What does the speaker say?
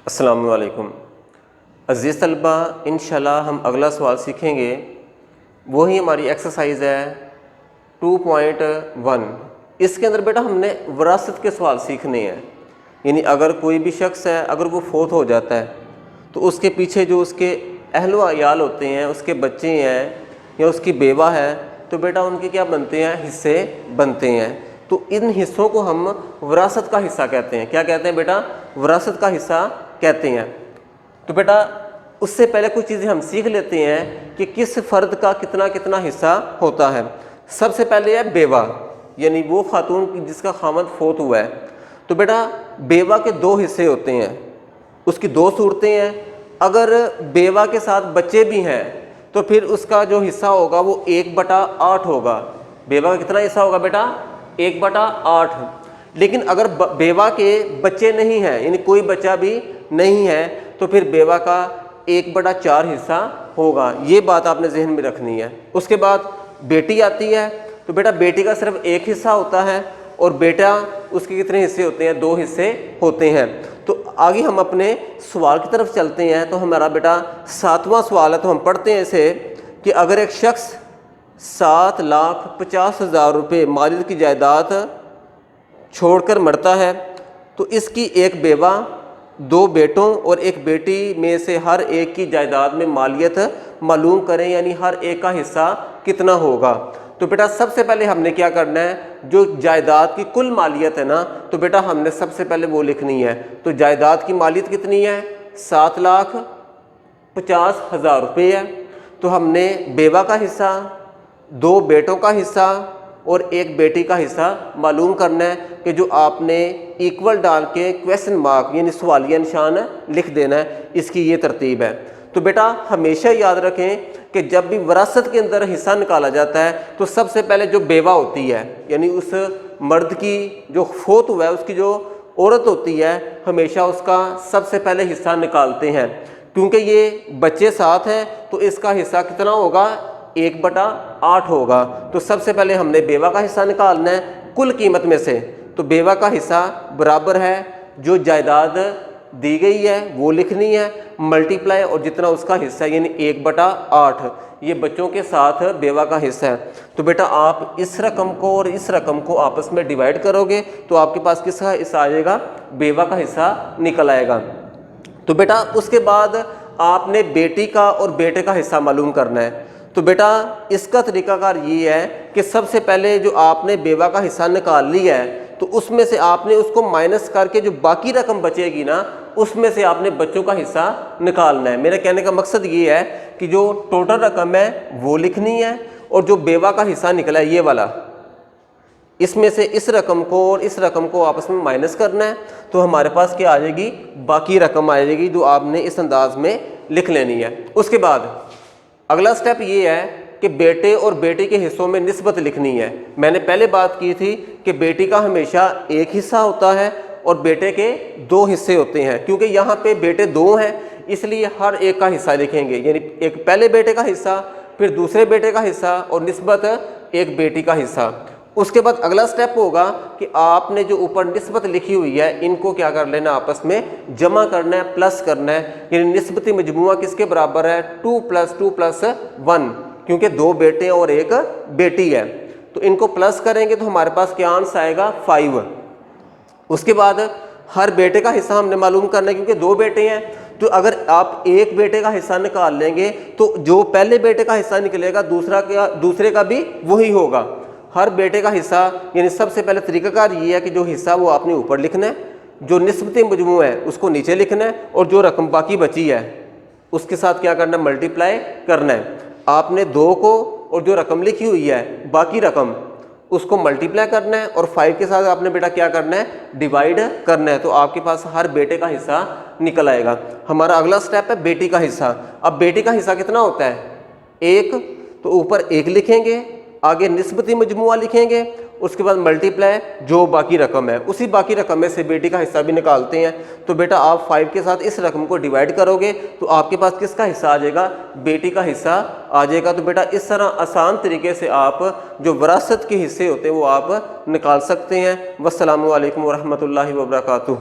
अस्सलामु अलैकुम अज़ीज़ तलबा, इंशाल्लाह हम अगला सवाल सीखेंगे। वही हमारी एक्सरसाइज है 2.1। इसके अंदर बेटा हमने विरासत के सवाल सीखने हैं। यानी अगर कोई भी शख्स है, अगर वो फोत हो जाता है तो उसके पीछे जो उसके अहल व अयाल होते हैं, उसके बच्चे हैं या उसकी बेवा है, तो बेटा उनके क्या बनते हैं, हिस्से बनते हैं। तो इन हिस्सों को हम विरासत का हिस्सा कहते हैं। क्या कहते हैं बेटा? विरासत का हिस्सा कहते हैं। तो बेटा उससे पहले कुछ चीज़ें हम सीख लेते हैं कि किस फ़र्द का कितना कितना हिस्सा होता है। सबसे पहले है बेवा, यानी वो खातून जिसका खामद फोत हुआ है। तो बेटा बेवा के दो हिस्से होते हैं, उसकी दो सूरतें हैं। अगर बेवा के साथ बच्चे भी हैं तो फिर उसका जो हिस्सा होगा वो 1/8 होगा। बेवा का कितना हिस्सा होगा बेटा? 1/8। लेकिन अगर बेवा के बच्चे नहीं हैं, यानी कोई बच्चा भी नहीं है, तो फिर बेवा का 1/4 हिस्सा होगा। ये बात आपने जहन में रखनी है। उसके बाद बेटी आती है, तो बेटा बेटी का सिर्फ एक हिस्सा होता है और बेटा उसके कितने हिस्से होते हैं? 2 हिस्से होते हैं। तो आगे हम अपने सवाल की तरफ चलते हैं। तो हमारा बेटा 7वां सवाल है, तो हम पढ़ते हैं इसे कि अगर एक शख्स 7,50,000 रुपये मालियत की जायदाद छोड़कर मरता है तो इसकी एक बेवा, 2 बेटों और एक बेटी में से हर एक की जायदाद में मालियत मालूम करें, यानी हर एक का हिस्सा कितना होगा। तो बेटा सबसे पहले हमने क्या करना है, जो जायदाद की कुल मालियत है ना, तो बेटा हमने सबसे पहले वो लिखनी है। तो जायदाद की मालियत कितनी है? 7,50,000 रुपये है। तो हमने बेवा का हिस्सा, 2 बेटों का हिस्सा और एक बेटी का हिस्सा मालूम करना है कि जो आपने इक्वल डाल के क्वेश्चन मार्क यानी सवालिया निशान लिख देना है। इसकी ये तरतीब है। तो बेटा हमेशा याद रखें कि जब भी विरासत के अंदर हिस्सा निकाला जाता है तो सबसे पहले जो बेवा होती है, यानी उस मर्द की जो फोत हुआ है उसकी जो औरत होती है, हमेशा उसका सबसे पहले हिस्सा निकालते हैं। क्योंकि ये बच्चे साथ हैं तो इसका हिस्सा कितना होगा? 1/8 होगा। तो सबसे पहले हमने बेवा का हिस्सा निकालना है कुल कीमत में से। तो बेवा का हिस्सा बराबर है जो जायदाद दी गई है वो लिखनी है, मल्टीप्लाई और जितना उसका हिस्सा यानी 1/8 ये बच्चों के साथ बेवा का हिस्सा है। तो बेटा आप इस रकम को और इस रकम को आपस में डिवाइड करोगे तो आपके पास किसका हिस्सा आ जाएगा? बेवा का हिस्सा निकल आएगा। तो बेटा उसके बाद आपने बेटी का और बेटे का हिस्सा मालूम करना है। तो बेटा इसका तरीकाकार ये है कि सबसे पहले जो आपने बेवा का हिस्सा निकाल लिया है तो उसमें से आपने उसको माइनस करके जो बाकी रकम बचेगी ना, उसमें से आपने बच्चों का हिस्सा निकालना है। मेरे कहने का मकसद ये है कि जो टोटल रकम है वो लिखनी है और जो बेवा का हिस्सा निकला है ये वाला, इसमें से इस रकम को और इस रकम को आपस में माइनस करना है। तो हमारे पास क्या आ जाएगी? बाकी रकम आ जाएगी जो आपने इस अंदाज में लिख लेनी है। उसके बाद अगला स्टेप ये है कि बेटे और बेटी के हिस्सों में निस्बत लिखनी है। मैंने पहले बात की थी कि बेटी का हमेशा एक हिस्सा होता है और बेटे के 2 हिस्से होते हैं। क्योंकि यहाँ पे बेटे 2 हैं इसलिए हर एक का हिस्सा लिखेंगे, यानी एक पहले बेटे का हिस्सा, फिर दूसरे बेटे का हिस्सा और निस्बत एक बेटी का हिस्सा। उसके बाद अगला स्टेप होगा कि आपने जो ऊपर निस्बत लिखी हुई है इनको क्या कर लेना, आपस में जमा करना है, प्लस करना है। यानी निस्बती मजमुआ किसके बराबर है? 2 + 2 + 1, क्योंकि 2 बेटे और एक बेटी है। तो इनको प्लस करेंगे तो हमारे पास क्या आंसर आएगा? 5। उसके बाद हर बेटे का हिस्सा हमने मालूम करना है, क्योंकि 2 बेटे हैं। तो अगर आप एक बेटे का हिस्सा निकाल लेंगे तो जो पहले बेटे का हिस्सा निकलेगा दूसरे का भी वही होगा। हर बेटे का हिस्सा, यानी सबसे पहले तरीकाकार ये है कि जो हिस्सा वो आपने ऊपर लिखना है, जो निस्बती मजमू है उसको नीचे लिखना है और जो रकम बाकी बची है उसके साथ क्या करना है? मल्टीप्लाई करना है। आपने 2 को और जो रकम लिखी हुई है बाकी रकम उसको मल्टीप्लाई करना है और 5 के साथ आपने बेटा क्या करना है? डिवाइड करना है। तो आपके पास हर बेटे का हिस्सा निकल आएगा। हमारा अगला स्टेप है बेटी का हिस्सा। अब बेटी का हिस्सा कितना होता है? 1। तो ऊपर 1 लिखेंगे, आगे निस्बती मजमुआ लिखेंगे, उसके बाद मल्टीप्लाई जो बाकी रकम है, उसी बाकी रकम में से बेटी का हिस्सा भी निकालते हैं। तो बेटा आप 5 के साथ इस रकम को डिवाइड करोगे तो आपके पास किसका हिस्सा आ जाएगा? बेटी का हिस्सा आ जाएगा। तो बेटा इस तरह आसान तरीके से आप जो विरासत के हिस्से होते हैं वो आप निकाल सकते हैं। वस्सलामु अलैकुम वरहमतुल्लाहि वबरकातुहू।